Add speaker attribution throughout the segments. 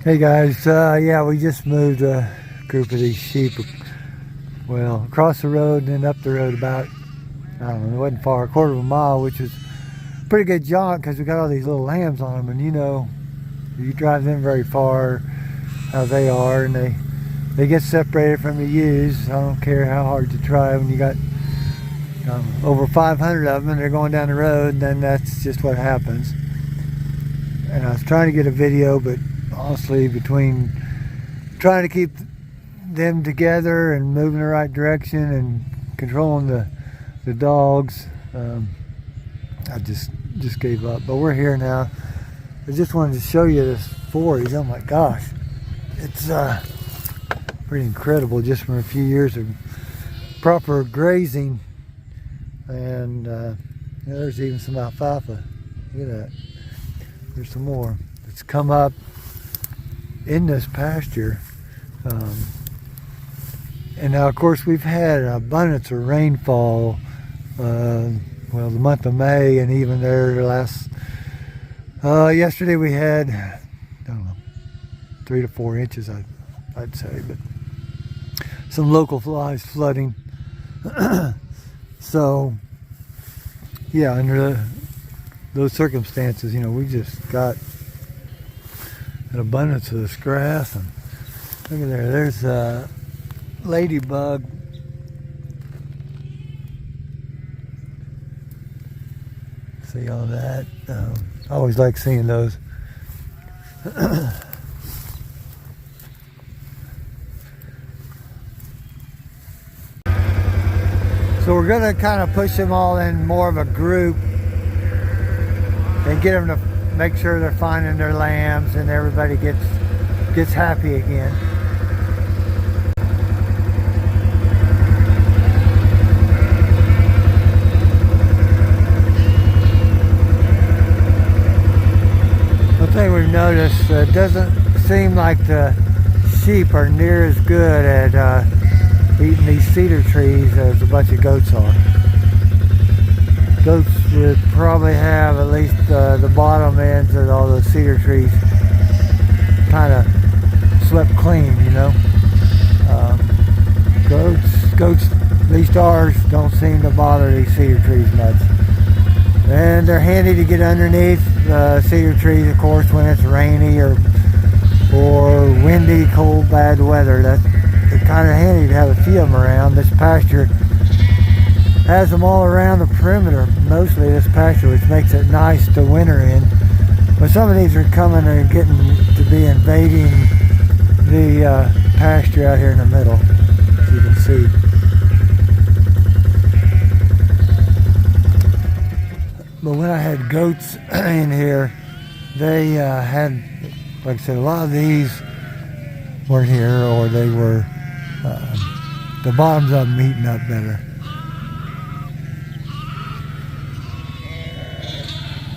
Speaker 1: Hey guys, yeah, we just moved a group of these sheep, well, across the road and then up the road about, I don't know, it wasn't far, a quarter of a mile, which is a pretty good jaunt because we got all these little lambs on them, and you know, you drive them very far, how they are, and they get separated from the ewes. I don't care how hard you try when you got over 500 of them and they're going down the road, then that's just what happens. And I was trying to get a video, but honestly, between trying to keep them together and moving in the right direction and controlling the dogs, I just gave up. But we're here now. I just wanted to show you this forage. Oh my gosh, it's pretty incredible just from a few years of proper grazing. And there's even some alfalfa. Look at that. There's some more. It's come up in this pasture. And now of course we've had an abundance of rainfall, well, the month of May, and even there last yesterday we had, I don't know, 3 to 4 inches I'd say, but some localized flooding. So yeah, under those circumstances, you know, we just got an abundance of this grass. And look at there, there's a ladybug. See all that? I always like seeing those. So we're going to kind of push them all in more of a group and get them to make sure they're finding their lambs and everybody gets happy again. One thing we've noticed, it doesn't seem like the sheep are near as good at eating these cedar trees as a bunch of goats are. Goats would probably have at least the bottom ends of all those cedar trees kind of swept clean, you know. Goats, at least ours, don't seem to bother these cedar trees much. And they're handy to get underneath cedar trees, of course, when it's rainy or windy, cold, bad weather. They're kind of handy to have a few of them around. This pasture has them all around the perimeter, mostly this pasture, which makes it nice to winter in. But some of these are coming and getting to be invading the pasture out here in the middle, as you can see. But when I had goats in here, they had, like I said, a lot of these weren't here, or they were, the bottoms of them eating up better.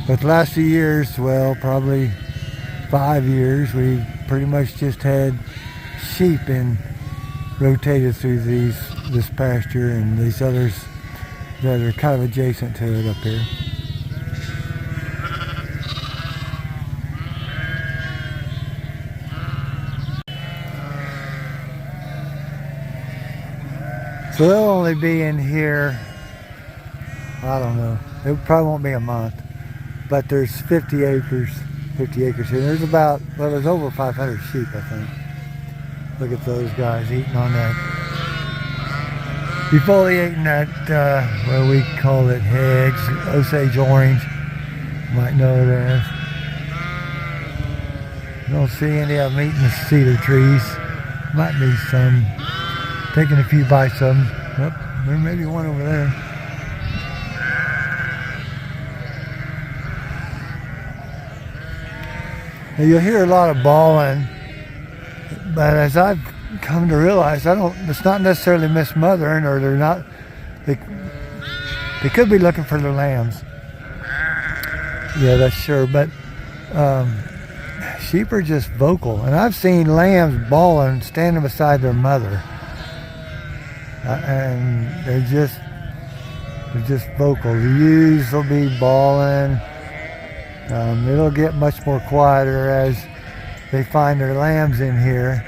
Speaker 1: But the last few years, well, probably 5 years, we pretty much just had sheep rotated through this pasture and these others that are kind of adjacent to it up here. So they'll only be in here, I don't know, it probably won't be a month. But there's 50 acres here. There's about, well, there's over 500 sheep, I think. Look at those guys eating on that, defoliating that, well, we call it hedge, Osage orange. You might know it as. Don't see any of them eating the cedar trees. Might be some, taking a few bites of them. Yep, there may be one over there. Now you'll hear a lot of bawling, but as I've come to realize, it's not necessarily mismothering, or they could be looking for their lambs. Yeah, that's sure, but sheep are just vocal, and I've seen lambs bawling standing beside their mother, and they're just vocal. The ewes will be bawling. It'll get much more quieter as they find their lambs in here,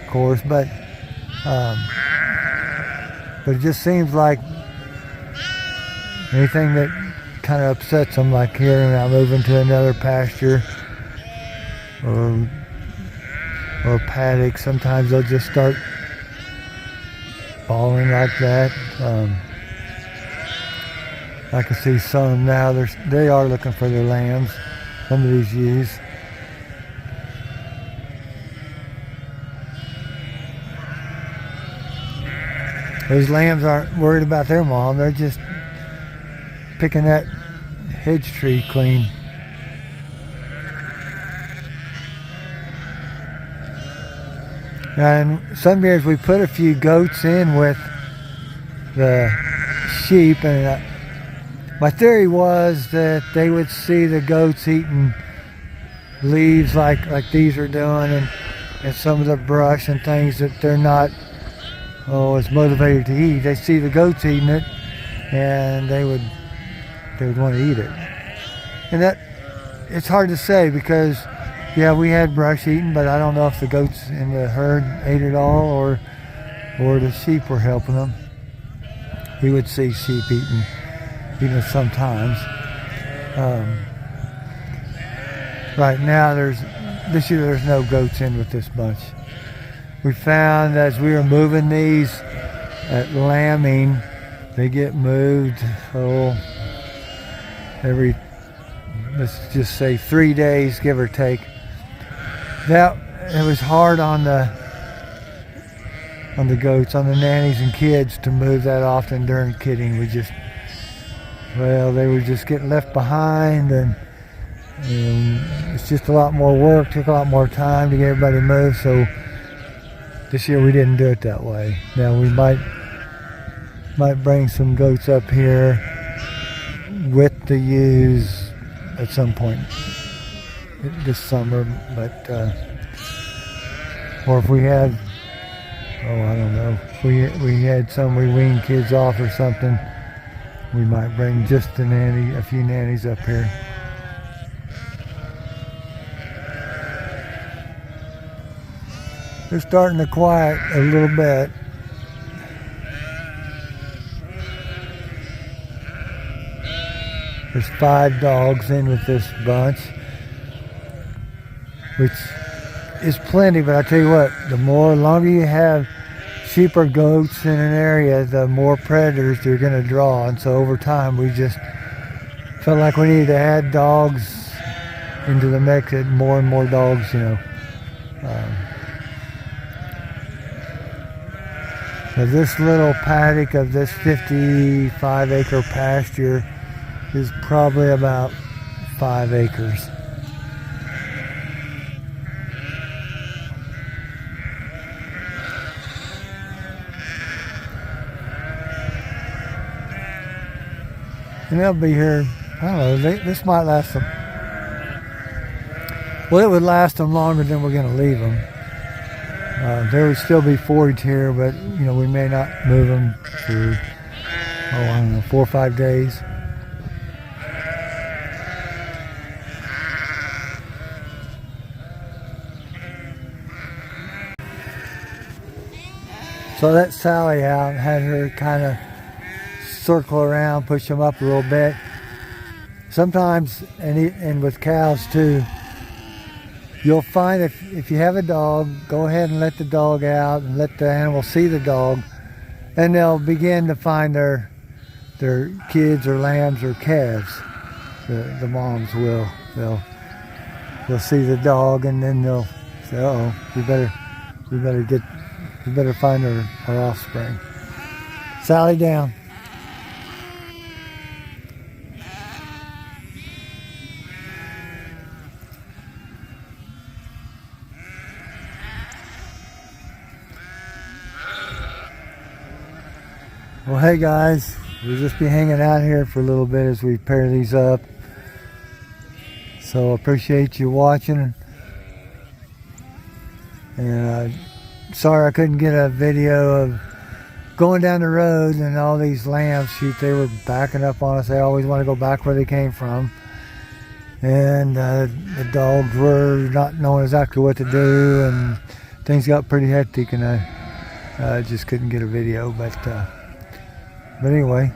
Speaker 1: of course, but it just seems like anything that kind of upsets them, like hearing I'm moving to another pasture or paddock, sometimes they'll just start bawling like that. I can see some now, they are looking for their lambs, some of these ewes. Those lambs aren't worried about their mom, they're just picking that hedge tree clean. And some years we put a few goats in with the sheep, and my theory was that they would see the goats eating leaves like these are doing, and some of the brush and things that they're not as motivated to eat. They see the goats eating it, and they would want to eat it. And that, it's hard to say, because yeah, we had brush eating, but I don't know if the goats in the herd ate it all or the sheep were helping them. We would see sheep eating it sometimes. Right now, this year there's no goats in with this bunch. We found as we were moving these at lambing, they get moved every, let's just say 3 days, give or take. That it was hard on the goats, on the nannies and kids to move that often during kidding. They were just getting left behind, and it's just a lot more work, took a lot more time to get everybody moved. So this year we didn't do it that way. Now we might bring some goats up here with the ewes at some point this summer, but or if we had, I don't know, if we had some we weaned kids off or something, we might bring just a few nannies up here. They're starting to quiet a little bit. There's 5 dogs in with this bunch, which is plenty, but I tell you what, the longer you have sheep or goats in an area, the more predators you're going to draw. And so over time, we just felt like we needed to add dogs into the mix, and more dogs, So this little paddock of this 55-acre pasture is probably about 5 acres. And they'll be here, I don't know, this might last them. Well, it would last them longer than we're going to leave them. There would still be forage here, but we may not move them for, I don't know, 4 or 5 days. So that's Sally out, had her kind of circle around, push them up a little bit. Sometimes, and with cows too, you'll find if you have a dog, go ahead and let the dog out and let the animal see the dog, and they'll begin to find their kids or lambs or calves. The moms will. They'll see the dog, and then they'll say, "Uh-oh, we better find our offspring." Sally down. Well, hey guys, we'll just be hanging out here for a little bit as we pair these up. So appreciate you watching. And sorry I couldn't get a video of going down the road and all these lambs. Shoot, they were backing up on us. They always want to go back where they came from. and the dogs were not knowing exactly what to do, and things got pretty hectic, and I just couldn't get a video. But anyway,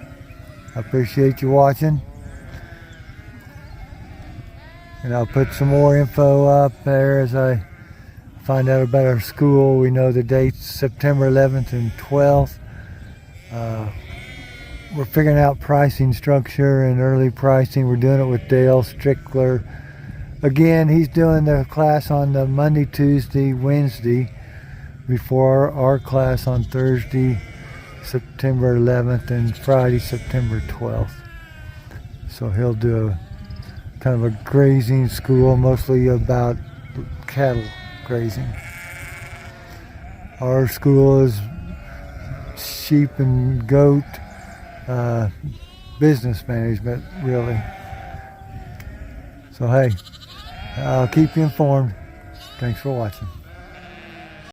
Speaker 1: I appreciate you watching, and I'll put some more info up there as I find out about our school. We know the dates, September 11th and 12th. We're figuring out pricing structure and early pricing. We're doing it with Dale Strickler. Again, he's doing the class on the Monday, Tuesday, Wednesday, before our class on Thursday, September 11th, and Friday, September 12th. So he'll do a kind of a grazing school, mostly about cattle grazing. Our school is sheep and goat business management, really. So hey, I'll keep you informed. Thanks for watching.